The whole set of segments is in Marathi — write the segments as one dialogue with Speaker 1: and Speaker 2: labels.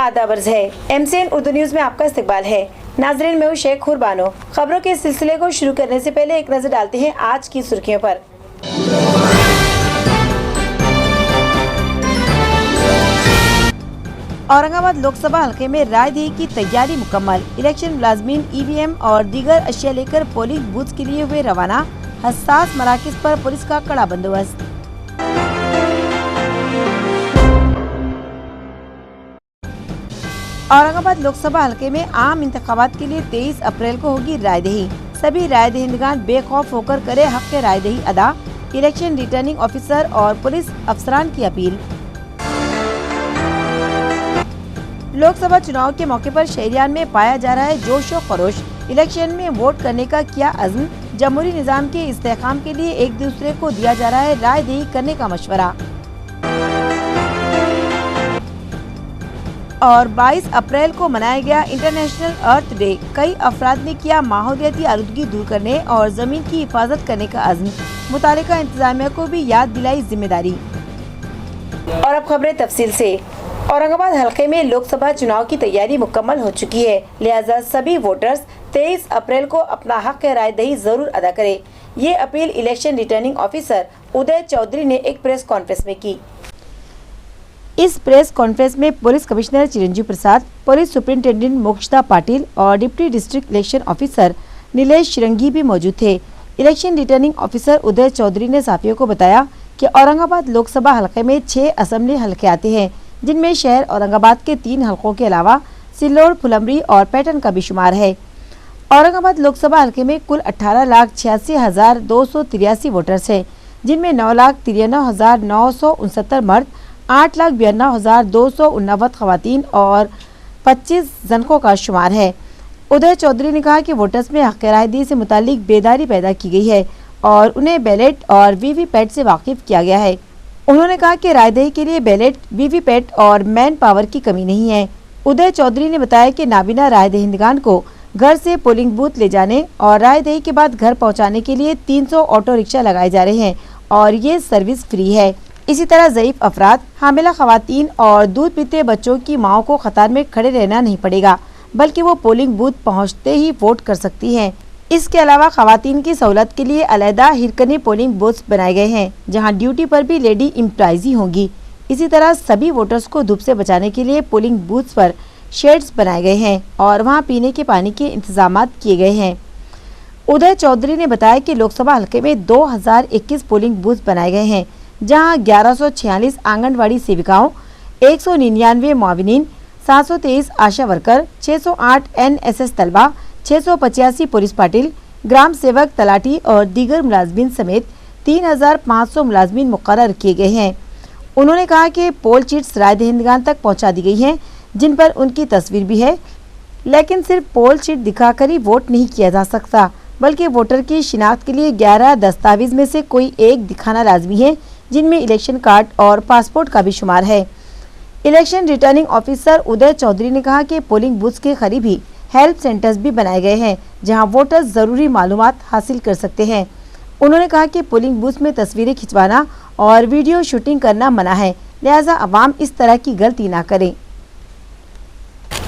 Speaker 1: आदाब अर्ज़ है। MCN उर्दू न्यूज़ में आपका इस्तकबाल है। नाज़रीन, मैं हूँ शेख खुरबानो। खबरों के सिलसिले को शुरू करने से पहले एक नज़र डालते हैं आज की सुर्खियों पर। औरंगाबाद लोकसभा हल्के में रायदही की तैयारी मुकम्मल। इलेक्शन मुलाजमीन EVM और दीगर अशिया लेकर पोलिंग बूथ के लिए हुए रवाना। हसास मराकिज पर पुलिस का कड़ा बंदोबस्त। औरंगाबाद लोकसभा हल्के में आम इंतखाबात के लिए 23 अप्रैल को होगी रायदही। सभी रायदहिंदगान बेखौफ होकर करे हक रायदही अदा। इलेक्शन रिटर्निंग ऑफिसर और पुलिस अफसरान की अपील। लोकसभा चुनाव के मौके पर शहरियान में पाया जा रहा है जोश और खरोश। इलेक्शन में वोट करने का किया अज़्म। जमहूरी निज़ाम के इस्तेहकाम के लिए एक दूसरे को दिया जा रहा है रायदही करने का मशवरा। और 22 अप्रैल को मनाया गया इंटरनेशनल अर्थ डे। कई अफराद ने किया माहौलियाती आलूदगी दूर करने और जमीन की हिफाजत करने का अज़्म। मुतालिका इंतजामिया को भी याद दिलाई जिम्मेदारी। और अब खबरें तफसील से। औरंगाबाद हल्के में लोकसभा चुनाव की तैयारी मुकम्मल हो चुकी है, लिहाजा सभी वोटर्स 23 अप्रैल को अपना हक रायदही जरूर अदा करें। ये appeal election returning officer Uday Chaudhary ने एक प्रेस कॉन्फ्रेंस में की। इस प्रेस कॉन्फ्रेंस में police commissioner Chiranjeev Prasad, police superintendent Mokshada Patil और deputy district election officer Nilesh Shirangi भी मौजूद थे। Election returning officer Uday Chaudhary ने साफियों को बताया कि औरंगाबाद लोकसभा हल्के में 6 असेंबली हल्के आते हैं, जिनमें शहर औरंगाबाद के 3 हलकों के अलावा सिल्लोड, फुलंब्री और पैटर्न का भी शुमार है। औरंगाबाद लोकसभा हल्के में कुल 18,86,283 वोटर्स हैं, जिनमें 9,93,969 मर्द, 8,92,289 खवातीन और 25 जनकों का शुमार है। उदय चौधरी ने कहा कि वोटर्स में हक़ रायदही से मुतालिक बेदारी पैदा की गई है और उन्हें बैलेट और वीवीपैट से वाकिफ किया गया है। उन्होंने कहा कि रायदही के लिए बैलेट, वीवीपैट और मैन पावर की कमी नहीं है। उदय चौधरी ने बताया कि नाबीना रायदहिंदगान को घर से पोलिंग बूथ ले जाने और रायदही के बाद घर पहुंचाने के लिए 300 ऑटो रिक्शा लगाए जा रहे हैं और ये सर्विस फ्री है। इसी तरह ज़ईफ अफराद, हामिला खवातीन और दूध पीते बच्चों की माओं को कतार में खड़े रहना नहीं पड़ेगा, बल्कि वो पोलिंग बूथ पहुंचते ही वोट कर सकती हैं। इसके अलावा खवातीन की सहूलत के लिए अलहदा हिरकनी पोलिंग बूथ्स बनाए गए हैं, जहां ड्यूटी पर भी लेडी इम्प्लॉइज होंगी। इसी तरह सभी वोटर्स को धूप से बचाने के लिए पोलिंग बूथ्स पर शेड्स बनाए गए हैं और वहां पीने के पानी के इंतजाम किए गए हैं। उदय चौधरी ने बताया कि लोकसभा हल्के में 2021 पोलिंग बूथ बनाए गए हैं, जहां 1146 आंगनवाड़ी सेविकाओं, 199 मुआविनीन, 723 आशा वर्कर, 608 NSS तलबा, 685 पुलिस पाटिल, ग्राम सेवक, तलाटी और दीगर मुलाजमीन समेत 3,500 मुलाजमीन मुकर्रर किए गए हैं। उन्होंने कहा कि पोल चिट्स रायदहिंदगान तक पहुंचा दी गई हैं, जिन पर उनकी तस्वीर भी है, लेकिन सिर्फ पोल चिट दिखाकर ही वोट नहीं किया जा सकता, बल्कि वोटर की शिनाख्त के लिए 11 दस्तावेज में से कोई एक दिखाना लाजमी है, जिनमें इलेक्शन कार्ड और पासपोर्ट का भी शुमार है। Election returning officer Uday Chaudhary ने कहा कि पोलिंग बूथ के करीब ही हेल्प सेंटर्स भी बनाए गए हैं, जहां वोटर्स जरूरी मालूमात हासिल कर सकते हैं। उन्होंने कहा कि पोलिंग बूथ में तस्वीरें खिंचवाना और वीडियो शूटिंग करना मना है, लिहाजा अवाम इस तरह की गलती ना करें।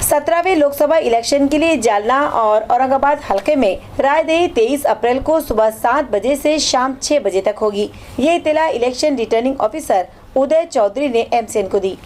Speaker 1: 17वें लोकसभा इलेक्शन के लिए जालना और औरंगाबाद हल्के में रायदही 23 अप्रैल को सुबह 7 बजे से शाम 6 बजे तक होगी। ये इत्तला election returning officer Uday Chaudhary ने MCN को दी।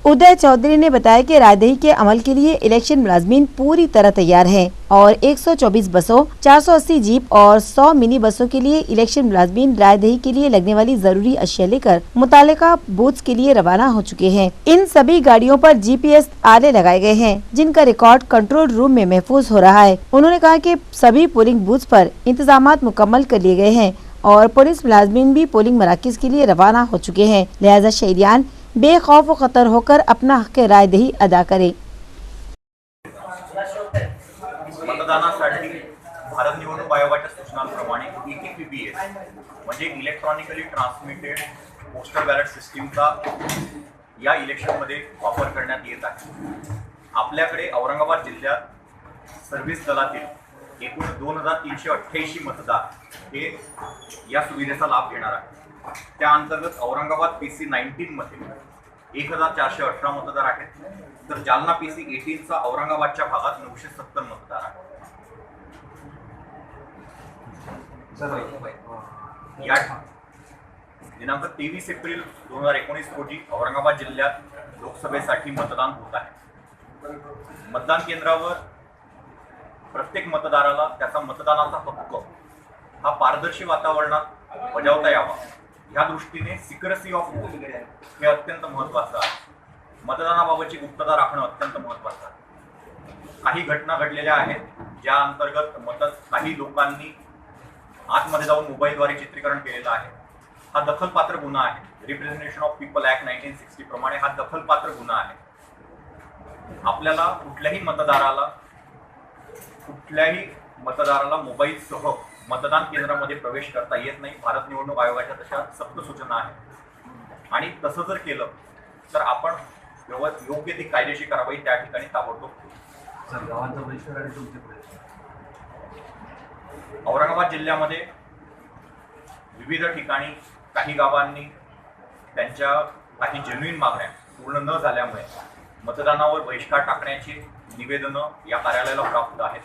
Speaker 1: उदय चौधरी ने बताया कि रायदही के अमल के लिए इलेक्शन मुलाजमीन पूरी तरह तैयार हैं और 124 बसों, 480 जीप और 100 मिनी बसों के लिए इलेक्शन मुलाजमीन रायदही के लिए लगने वाली जरूरी अशिया लेकर मुतालिका बूथ्स के लिए रवाना हो चुके हैं। इन सभी गाड़ियों पर GPS आले लगाए गए हैं, जिनका रिकॉर्ड कंट्रोल रूम में महफूज हो रहा है। उन्होंने कहा कि सभी पोलिंग बूथ पर इंतजामात मुकम्मल कर लिए गए हैं और पुलिस मुलाजमीन भी पोलिंग मराकिज के लिए रवाना हो चुके हैं, लिहाजा शहरियान बेखौफ व खतर होकर अपना हक रायदही अदा करें।
Speaker 2: मतदानासाठी भारत निवडणूक आयोगाच्या सूचनांप्रमाणे ETPBS म्हणजे इलेक्ट्रॉनिकली ट्रान्समिटेड पोस्टल बॅलेट सिस्टीमचा या इलेक्शनमध्ये वापर करण्यात येत आहे। आपल्याकडे औरंगाबाद जिल्ह्यात सर्व्हिस दलातील एकूण 2,388 मतदार हे या सुविधेचा लाभ घेणार आहेत। त्या अंतर्गत औरंगाबाद PC-19 मध्ये 1418 मतदार आहेत, तर जालना PC 18चा औरंगाबादच्या भागात 970 मतदार आहेत. या दिनांक 23 एप्रिल 2019 रोजी औरंगाबाद जिल्ह्यात लोकसभेसाठी मतदान होत आहे. मतदान केंद्रावर प्रत्येक मतदाराला त्याचा मतदानाचा हक्क हा पारदर्शी वातावरणात बजावता यावा या दृष्टीने सिक्रेसी ऑफ वोट हे अत्यंत महत्त्वाचं आहे. मतदानाबाबतची गुप्तता राखणं अत्यंत महत्त्वाचं आहे. काही घटना घडलेल्या आहेत ज्या अंतर्गत काही लोकांनी आतमध्ये जाऊन मोबाईलद्वारे चित्रीकरण केलेलं आहे. हा दखलपात्र गुन्हा आहे. रिप्रेझेंटेशन ऑफ पीपल ऍक्ट 1960 प्रमाणे हा दखलपात्र गुन्हा आहे. आपल्याला कुठल्याही मतदाराला मोबाईलसह मतदान केंद्रामध्ये प्रवेश करता येत नाही. भारत निवडणूक आयोगाच्या तशा सक्त सूचना आहेत आणि तसं जर केलं तर आपण योग्य ती कायदेशीर कारवाई त्या ठिकाणी ताबडतोब. औरंगाबाद जिल्ह्यामध्ये विविध ठिकाणी काही गावांनी त्यांच्या काही जेन्युइन मागण्या पूर्ण न झाल्यामुळे मतदानावर बहिष्कार टाकण्याची निवेदनं या कार्यालयाला प्राप्त आहेत.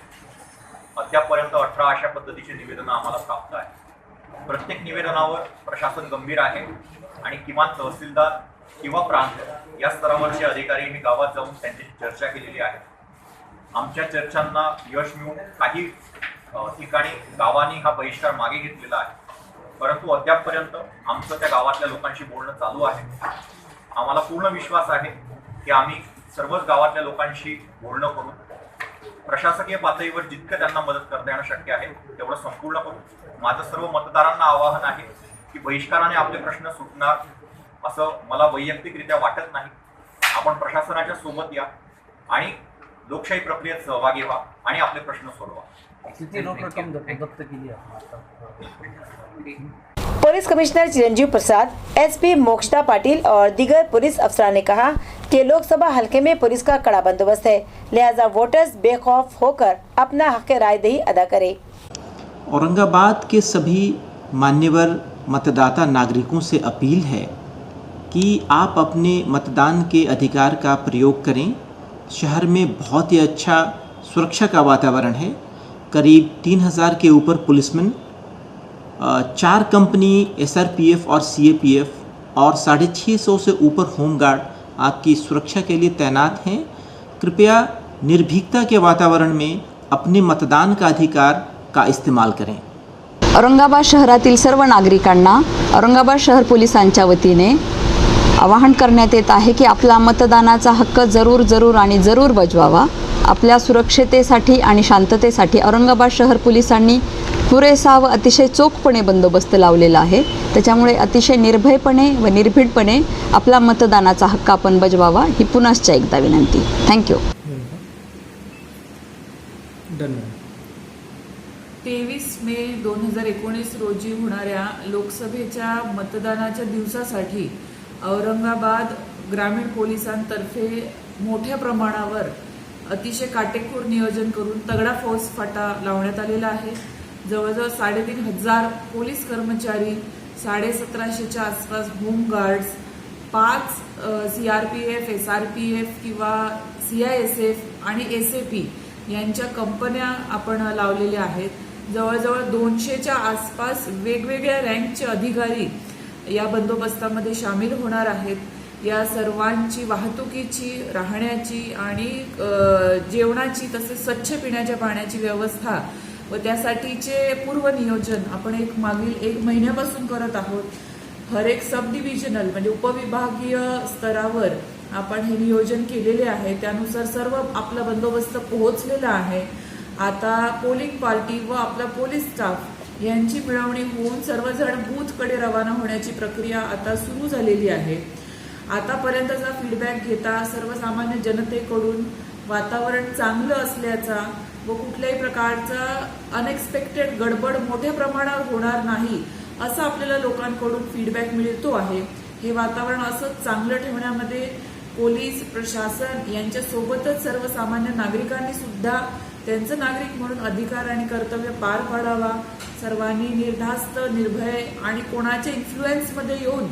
Speaker 2: अद्यापपर्यंत 18 अशा पद्धतीची निवेदनं आम्हाला प्राप्त आहेत. प्रत्येक निवेदनावर प्रशासन गंभीर आहे आणि किमान तहसीलदार किंवा प्रांत या स्तरावरचे अधिकारी मी गावात जाऊन त्यांच्याशी चर्चा केलेली आहे. आमच्या चर्चांना यश मिळून काही ठिकाणी गावांनी हा बहिष्कार मागे घेतलेला आहे, परंतु अद्यापपर्यंत आमचं त्या गावातल्या लोकांशी बोलणं चालू आहे. आम्हाला पूर्ण विश्वास आहे की आम्ही सर्वच गावातल्या लोकांशी बोलणं करून प्रशासकीय पातळीवर जितकं त्यांना मदत करता येणं शक्य आहे तेवढं संपूर्ण करू. माझं सर्व मतदारांना आवाहन आहे की बहिष्काराने आपले प्रश्न सुटणार असं मला वैयक्तिकरित्या वाटत नाही. आपण प्रशासनाच्या सोबत या आणि लोकशाही प्रक्रियेत सहभागी व्हा आणि आपले प्रश्न सोडवा.
Speaker 1: पुलिस कमिश्नर चिरंजीव प्रसाद, SP मोक्षदा पाटिल और दीगर पुलिस अफसरान ने कहा कि लोकसभा हलके में पुलिस का कड़ा बंदोबस्त है, लिहाजा वोटर्स बेखौफ होकर अपना हक रायदही अदा करें.
Speaker 3: औरंगाबाद के सभी मान्यवर मतदाता नागरिकों से अपील है कि आप अपने मतदान के अधिकार का प्रयोग करें. शहर में बहुत ही अच्छा सुरक्षा का वातावरण है. करीब 3000 के ऊपर पुलिसमैन, 4 कंपनी SRPF और CAPF और 650 से ऊपर होमगार्ड आपकी सुरक्षा के लिए तैनात हैं. कृपया निर्भीकता के वातावरण में अपने मतदान का अधिकार का इस्तेमाल करें.
Speaker 4: औरंगाबाद शहरातील सर्व नागरिकांना औरंगाबाद शहर पोलिसांच्या वतीने आवाहन करण्यात येत आहे की आपला मतदानाचा हक्क जरूर आणि जरूर बजवावा. आपल्या सुरक्षितेसाठी आणि शांततेसाठी औरंगाबाद शहर पोलिसांनी पुरेसा व अतिशय चोखपणे बंदोबस्त लावलेला आहे. त्याच्यामुळे अतिशय निर्भयपणे व निर्भीडपणे आपला मतदानाचा हक्क आपण बजवावा ही पुनश्च एकदा विनंती. थँक्यू.
Speaker 5: 23 मे 2019 रोजी होणाऱ्या लोकसभेच्या मतदानाच्या दिवसासाठी औरंगाबाद ग्रामीण पोलिसांतर्फे मोठ्या प्रमाणावर अतिशय काटेकोर नियोजन करून तगडा फौजफाटा लावण्यात आलेला आहे. जवळजवळ 3500 पोलीस कर्मचारी, 1750च्या आसपास होमगार्ड्स, 5 CRPF, SRPF किंवा CISF आणि SAP यांच्या कंपन्या आपण लावलेल्या आहेत. जवळजवळ 200च्या आसपास वेगवेगळ्या रँकचे अधिकारी या बंदोबस्तामध्ये सामील होणार आहेत. या सर्वांची वाहतुकीची, राहण्याची आणि जेवणाची तसेच स्वच्छ पिण्याच्या पाण्याची व्यवस्था व त्यासाठीचे पूर्वनियोजन आपण मागील 1 महिन्यापासून करत आहोत. हर एक सब डिव्हिजनल म्हणजे उपविभागीय स्तरावर आपण हे नियोजन केलेले आहे. त्यानुसार सर्व आपला बंदोबस्त पोहोचलेला आहे. आता पोलिंग पार्टी व आपला पोलीस स्टाफ यांची मिळवणी होऊन सर्वजण बूथकडे रवाना होण्याची प्रक्रिया आता सुरू झालेली आहे. आतापर्यंतचा फीडबॅक घेता सर्वसामान्य जनतेकडून वातावरण चांगलं असल्याचा व कुठल्याही प्रकारचा अनएक्सपेक्टेड गडबड मोठ्या प्रमाणावर होणार नाही असं आपल्याला लोकांकडून फीडबॅक मिळतो आहे. हे वातावरण असंच चांगलं ठेवण्यामध्ये पोलीस प्रशासन यांच्या सोबतच सर्वसामान्य नागरिकांनी सुद्धा त्यांचं नागरिक म्हणून अधिकार आणि कर्तव्य पार पाडावा. सर्वांनी निर्धास्त, निर्भय आणि कोणाच्या इन्फ्लुएन्समध्ये येऊन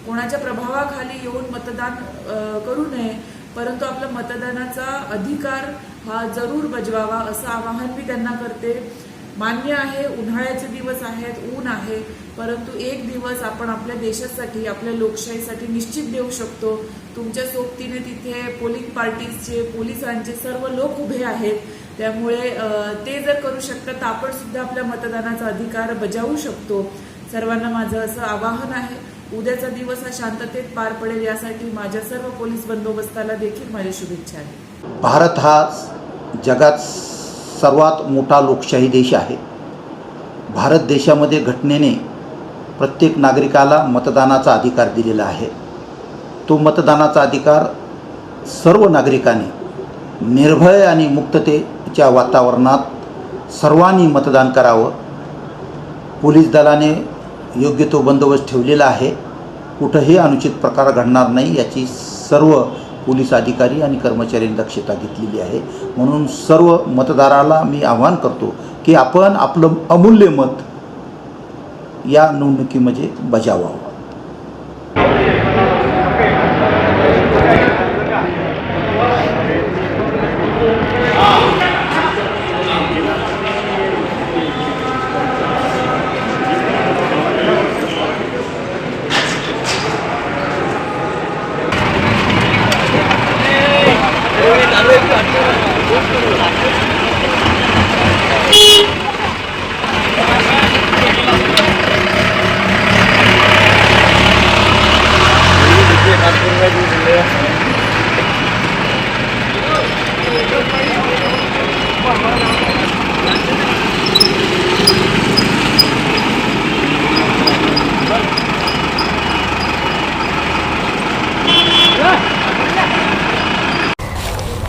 Speaker 5: कोणाच्या प्रभावाखाली येऊन मतदान करू नये, परंतु आपला मतदानाचा अधिकार हा जरूर बजवावा असं आवाहन मी त्यांना करते. मान्य आहे, उन्हाळ्याचे दिवस आहेत, ऊन आहे, परंतु एक दिवस आपण आपल्या देशासाठी, आपल्या लोकशाहीसाठी निश्चित देऊ शकतो. तुमच्या सोबतीने तिथे पोलिंग पार्टीजचे, पोलिसांचे सर्व लोक उभे आहेत. त्यामुळे ते जर करू शकतात तर आपण सुद्धा आपल्या मतदानाचा अधिकार बजावू शकतो. सर्वांना माझं असं आवाहन आहे. उद्याचा दिवस हा शांततेत पार पडेल यासाठी माझ्या सर्व पोलीस बंदोबस्ताला देखील माझ्या शुभेच्छा आहेत.
Speaker 6: भारत हा जगात सर्वात मोठा लोकशाही देश आहे. भारत देशामध्ये घटनेने प्रत्येक नागरिकाला मतदानाचा अधिकार दिलेला आहे. तो मतदानाचा अधिकार सर्व नागरिकांनी निर्भय आणि मुक्ततेच्या वातावरणात सर्वांनी मतदान करावं. पोलीस दलाने योग्य तो बंदोबस्त ठेवलेला आहे. कुठंही अनुचित प्रकार घडणार नाही याची सर्व पोलीस अधिकारी आणि कर्मचाऱ्यांनी दक्षता घेतलेली आहे. म्हणून सर्व मतदाराला मी आवाहन करतो की आपण आपलं अमूल्य मत या निवडणुकीमध्ये बजावावं.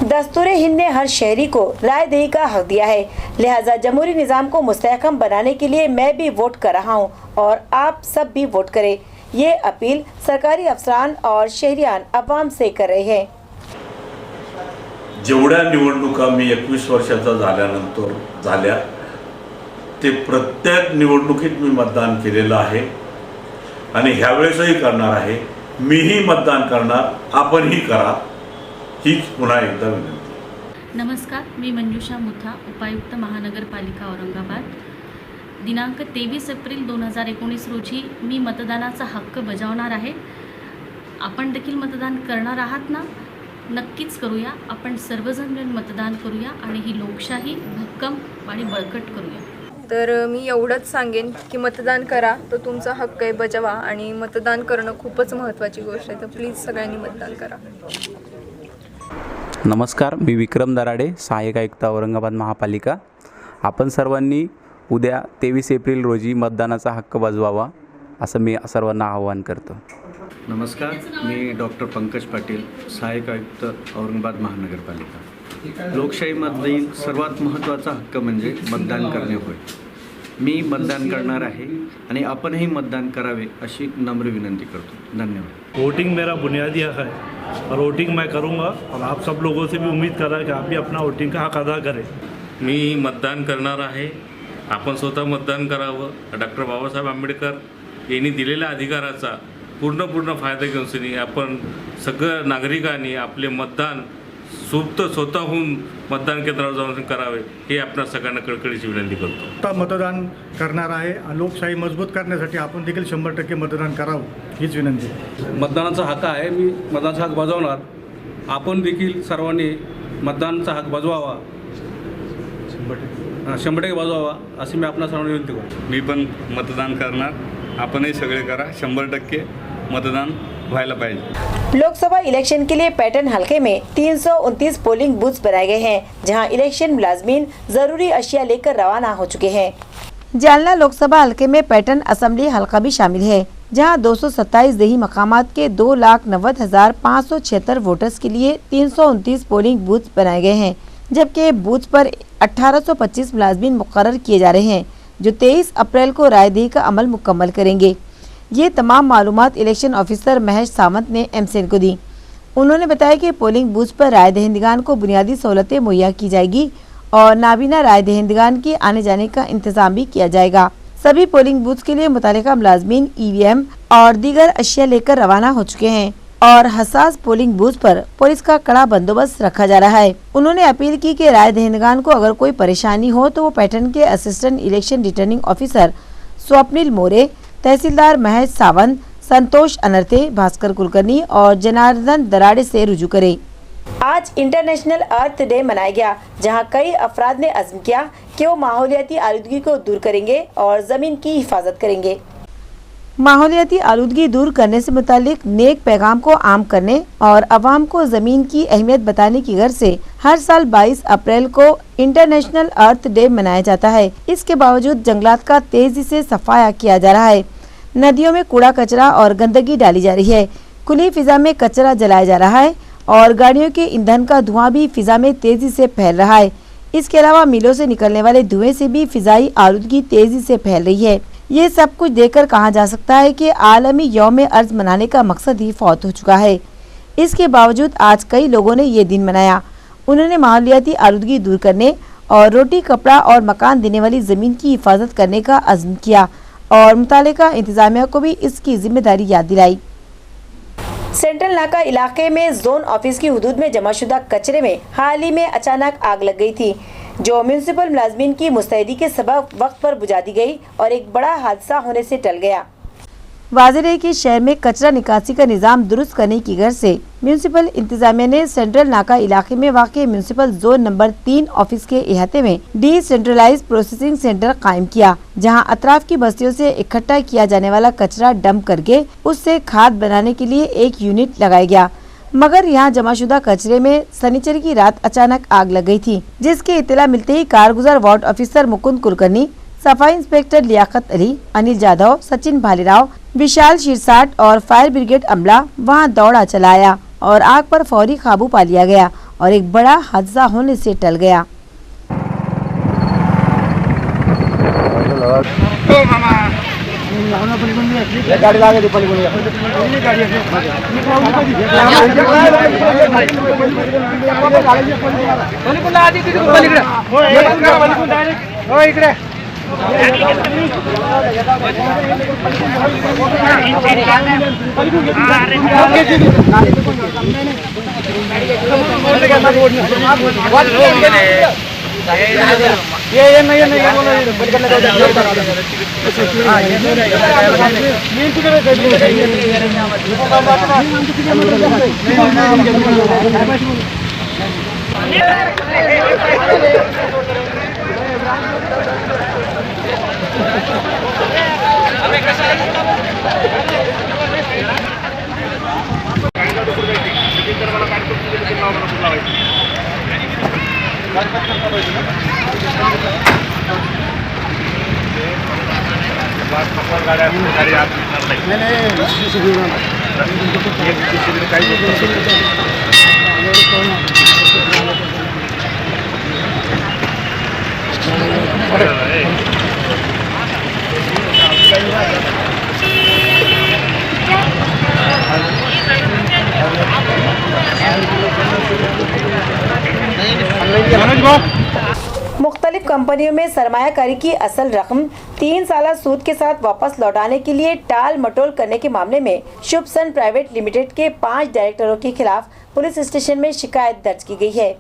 Speaker 1: दस्तूर हिंद ने हर शहरी को राय दही का हक दिया है, लिहाजा जमहूरी निज़ाम को मुस्तहकम बनाने के लिए मैं भी वोट कर रहा हूं और आप सब भी वोट करें. ये अपील सरकारी अफसरान और शहरियान अवाम से कर रहे हैं.
Speaker 7: जेवढ्या निवडणुका मी 21 वर्षाचा झाल्यानंतर झाल्या ते प्रत्येक निवडणुकीत मी मतदान केलेलं आहे आणि ह्यावेळेसही करणार आहे. मीही मतदान करणार, आपणही करा, हीच पुन्हा एकदा विनंती.
Speaker 8: नमस्कार, मी मंजुषा मुथा, उपायुक्त महानगरपालिका औरंगाबाद. दिनांक 23 एप्रिल 2019 रोजी मी मतदानाचा हक्क बजावणार आहे. आपण देखील मतदान करणार आहात ना? नक्कीच करूया. आपण सर्वजण मिळून मतदान करूया आणि ही लोकशाही भक्कम आणि बळकट करूया.
Speaker 9: तर मी एवढंच सांगेन की मतदान करा, तो तुमचा हक्क आहे, बजावा. आणि मतदान करणं खूपच महत्त्वाची गोष्ट आहे, तर प्लीज सगळ्यांनी मतदान करा.
Speaker 10: नमस्कार, मी विक्रम दराडे, सहाय्यक आयुक्त औरंगाबाद महापालिका. आपण सर्वांनी उद्या 23 एप्रिल रोजी मतदानाचा हक्क बजवावा असं मी सर्वांना आवाहन करतो.
Speaker 11: नमस्कार, मी डॉक्टर पंकज पाटील, सहाय्यक आयुक्त औरंगाबाद महानगरपालिका. लोकशाहीमधील सर्वात महत्त्वाचा हक्क म्हणजे मतदान करणे होय. मी मतदान करणार आहे आणि आपणही मतदान करावे अशी नम्र विनंती करतो. धन्यवाद.
Speaker 12: वोटिंग मेरा बुनियादी हक है और वोटिंग मैं करूंगा और आप सब लोगों से भी उम्मीद कर रहा है कि आप भी अपना वोटिंग का हक अदा करें.
Speaker 13: मी मतदान करणार आहे. आपण स्वतः मतदान करावं. डॉक्टर बाबासाहेब आंबेडकर यांनी दिलेल्या अधिकाराचा पूर्ण फायदा घेऊन आपण सगळं नागरिकांनी आपले मतदान स्वतःहून मतदान केंद्रावर जाऊन करावे हे आपल्या सगळ्यांना कळकळीची विनंती करतो.
Speaker 12: मतदान करणार आहे. लोकशाही मजबूत करण्यासाठी आपण देखील 100% मतदान करावं हीच विनंती.
Speaker 11: मतदानाचा हक्क आहे, मी मतदानाचा हक बजावणार. आपण देखील सर्वांनी मतदानाचा हक बजवावा, 100% बजवावा अशी मी आपल्या सर्वांना विनंती करतो.
Speaker 13: मी पण मतदान करणार. आपणही सगळे करा. 100% मतदान व्हायला पाहिजे.
Speaker 1: लोकसभा इलेक्शन के लिए पैटर्न हलके में 329 पोलिंग बूथ बनाए गए हैं, जहां इलेक्शन मुलाजमीन जरूरी अशिया लेकर रवाना हो चुके हैं. जालना लोकसभा हलके में पैटर्न असेंबली हलका भी शामिल है, जहां 227 दही मकामात के 2,90,576 वोटर्स के लिए 329 पोलिंग बूथ बनाए गए हैं, जबकि बूथ पर 1825 मुलाजमीन मुकर्रर किए जा रहे हैं, जो 23 अप्रैल को रायदही का अमल मुकम्मल करेंगे. ये तमाम मालूमात इलेक्शन ऑफिसर महेश सावंत ने एमसीएन को दी. उन्होंने बताया कि पोलिंग बूथ पर राय दहिंदगान को बुनियादी सहूलतें मुहैया की जाएगी और नाबीना राय दहिंदगान के आने जाने का इंतजाम भी किया जाएगा. सभी पोलिंग बूथ के लिए मुतालिका मुलाजमीन ईवीएम और दीगर अशिया लेकर रवाना हो चुके हैं और हसास पोलिंग बूथ पर पुलिस का कड़ा बंदोबस्त रखा जा रहा है। उन्होंने अपील की कि राय दहिंदगान को अगर कोई परेशानी हो तो वो पैटर्न के assistant election returning officer Swapnil More, tehsildar Mahesh Sawant, Santosh Anarthe, Bhaskar Kulkarni और जनार्दन दराड़े से रुजू करें। आज इंटरनेशनल अर्थ डे मनाया गया, जहां कई अफराद ने अज़्म किया कि वो माहौलियाती आलूदगी को दूर करेंगे और ज़मीन की हिफाजत करेंगे। माहौलियाती आलूदगी दूर करने से मुतालिक नेक पैगाम को आम करने और अवाम को ज़मीन की अहमियत बताने की गर्ज से हर साल 22 अप्रैल को इंटरनेशनल अर्थ डे मनाया जाता है। इसके बावजूद जंगलात का तेजी से सफाया किया जा रहा है, नदियों में कूड़ा कचरा और गंदगी डाली जा रही है, खुली फिजा में कचरा जलाया जा रहा है और गाड़ियों के ईंधन का धुआं भी फिजा में तेजी से फैल रहा है। इसके अलावा मिलों से निकलने वाले धुएं से भी फिजाई आलूदगी तेजी से फैल रही है। ये सब कुछ देखकर कहा जा सकता है कि आलमी यौम अर्ज मनाने का मकसद ही फौत हो चुका है। इसके बावजूद आज कई लोगों ने ये दिन मनाया। उन्होंने माहौलियाती आलूदगी दूर करने और रोटी, कपड़ा और मकान देने वाली ज़मीन की हिफाजत करने का अज़्म किया और मुतालिका इंतजामिया को भी इसकी जिम्मेदारी याद दिलाई। सेंट्रल नाका इलाके में जोन ऑफिस की हुदूद में जमाशुदा कचरे में हाल ही में अचानक आग लग गई थी, जो म्यूनिसिपल मुलाजमीन की मुस्तैदी के सबब वक्त पर बुझा दी गई और एक बड़ा हादसा होने से टल गया। वाज़ेह है कि शहर में कचरा निकासी का निज़ाम दुरुस्त करने की गर्ज से म्यूनिसिपल इंतजामिया ने सेंट्रल नाका इलाके में वाक़ म्यूनिसिपल जोन नंबर 3 ऑफिस के इहाते में डिसेंट्रलाइज्ड प्रोसेसिंग सेंटर कायम किया, जहां अतराफ की बस्तियों से इकट्ठा किया जाने वाला कचरा डंप करके उससे खाद बनाने के लिए एक यूनिट लगाया गया। मगर यहां जमाशुदा कचरे में शनिचर की रात अचानक आग लग गई थी, जिसकी इत्तला मिलते ही कारगुजार वार्ड ऑफिसर मुकुंद कुलकर्णी, सफाई इंस्पेक्टर लियाकत अली, अनिल जाधव, सचिन भालेराव, विशाल शिरसाट और फायर ब्रिगेड अमला वहां दौड़ा चलाया और आग पर फौरी काबू पा लिया गया और एक बड़ा हादसा होने से टल गया। मुख्तलिफ कंपनियों में सरमायाकारी की असल रकम 3 साल सूद के साथ वापस लौटाने के लिए टाल मटोल करने के मामले में शुभ सन प्राइवेट लिमिटेड के 5 डायरेक्टरों के खिलाफ पुलिस स्टेशन में शिकायत दर्ज की गई है।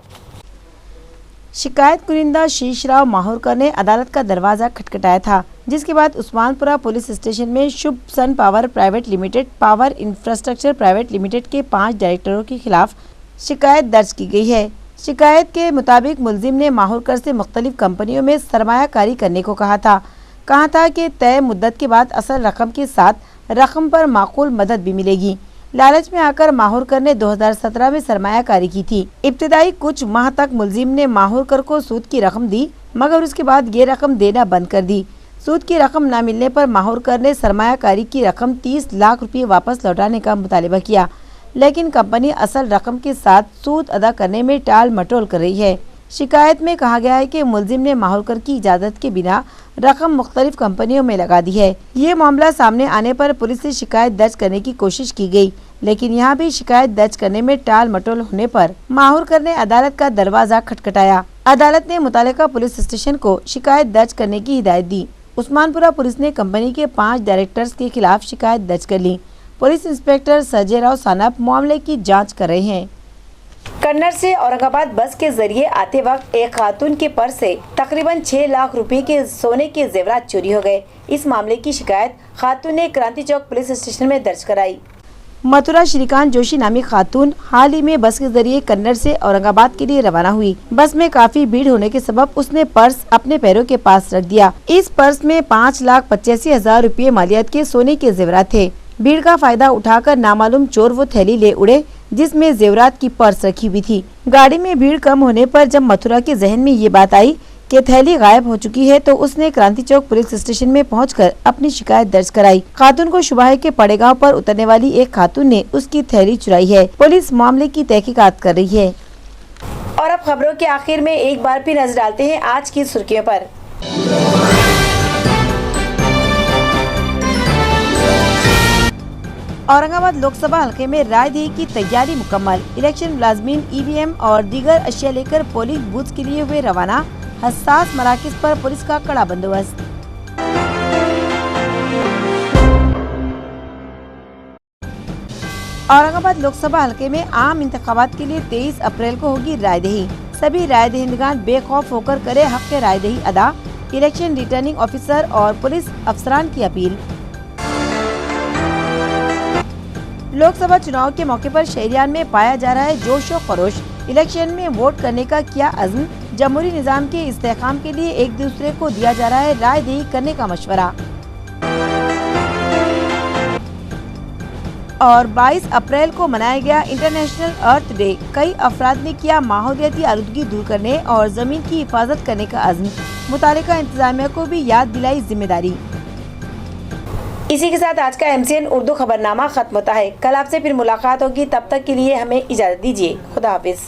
Speaker 1: शिकायत कुनिंदा शीशराव माहौरकर ने अदालत का दरवाजा खटखटाया था, जिसके बाद उस्मानपुरा पुलिस स्टेशन में Shubh sun power private limited, power infrastructure private limited के 5 डायरेक्टरों के खिलाफ शिकायत दर्ज की गई है। शिकायत के मुताबिक मुलजिम ने माहौरकर से मुख्तलिफ कंपनियों में सरमायाकारी करने को कहा था कि तय मुद्दत के बाद असल रकम के साथ रकम पर माकूल मदद भी मिलेगी। लालच में आकर माहौरकर ने 2017 में सरमायाकारी की थी। इब्तिदाई कुछ माह तक मुलजिम ने माहौरकर को सूद की रकम दी, मगर उसके बाद ये रकम देना बंद कर दी। सूद की रकम न मिलने पर माहौरकर ने सरमायाकारी की रकम 30 लाख रुपये वापस लौटाने का मुतालिबा किया, लेकिन कंपनी असल रकम के साथ सूद अदा करने में टाल मटोल कर रही है। शिकायत में कहा गया है कि मुलजिम ने माहौरकर की इजाज़त के बिना रकम मुख्तलिफ कंपनियों में लगा दी है। ये मामला सामने आने पर पुलिस से शिकायत दर्ज करने की कोशिश की गई, लेकिन यहाँ भी शिकायत दर्ज करने में टाल मटोल होने पर माहौरकर ने अदालत का दरवाजा खटखटाया। अदालत ने मुतालिका पुलिस स्टेशन को शिकायत दर्ज करने की हिदायत दी। उस्मानपुरा पुलिस ने कंपनी के 5 डायरेक्टर्स के खिलाफ शिकायत दर्ज कर ली। पुलिस इंस्पेक्टर संजय राव सानप मामले की जांच कर रहे हैं। कन्नड़ से औरंगाबाद बस के जरिए आते वक्त एक खातून के पर्स से तकरीबन 6 लाख रुपए के सोने के जेवरात चोरी हो गए। इस मामले की शिकायत खातून ने क्रांति चौक पुलिस स्टेशन में दर्ज कराई। मथुरा श्रीकांत जोशी नामी खातून हाल ही में बस के जरिए कन्नड़ से औरंगाबाद के लिए रवाना हुई। बस में काफी भीड़ होने के सबब उसने पर्स अपने पैरों के पास रख दिया। इस पर्स में 5,85,000 रुपए मालियत के सोने के जेवरात थे। भीड़ का फायदा उठाकर नामालूम चोर वो थैली ले उड़े जिसमें जेवरात की पर्स रखी हुई थी। गाड़ी में भीड़ कम होने पर जब मथुरा के जहन में ये बात आई कि थैली गायब हो चुकी है तो उसने क्रांति चौक पुलिस स्टेशन में पहुंचकर अपनी शिकायत दर्ज कराई। खातून को शुबा है कि पड़ेगांव पर उतरने वाली एक खातून ने उसकी थैली चुराई है। पुलिस मामले की तहकीकात कर रही है। और अब खबरों के आखिर में एक बार फिर नजर डालते हैं आज की सुर्खियों पर। औरंगाबाद लोकसभा हलके में रायदही की तैयारी मुकम्मल। इलेक्शन मुलाजमीन ईवीएम और दीगर अशिया लेकर पोलिंग बूथ के लिए हुए रवाना। हसास मराकज पर पुलिस का कड़ा बंदोबस्त। औरंगाबाद लोकसभा हलके में आम इंतखाबात के लिए 23 अप्रैल को होगी रायदही। सभी रायदहिंदगान बेखौफ होकर करे हक के रायदही अदा। इलेक्शन रिटर्निंग ऑफिसर और पुलिस अफसरान की अपील। लोकसभा चुनाव के मौके पर शहरियान में पाया जा रहा है जोश और खरोश। इलेक्शन में वोट करने का किया अज़्म। जमहूरी निज़ाम के इस्तेहकाम के लिए एक दूसरे को दिया जा रहा है राय दही करने का मशवरा। और 22 अप्रैल को मनाया गया इंटरनेशनल अर्थ डे। कई अफराद ने किया माहौलियाती आलूदगी दूर करने और जमीन की हिफाजत करने का अज़्म। मुतालिका इंतजामिया को भी याद दिलाई जिम्मेदारी। इसी के साथ आज का MCN उर्दू खबरनामा खत्म होता है। कल आपसे फिर मुलाकात होगी, तब तक के लिए हमें इजाजत दीजिए। खुदा हाफिज।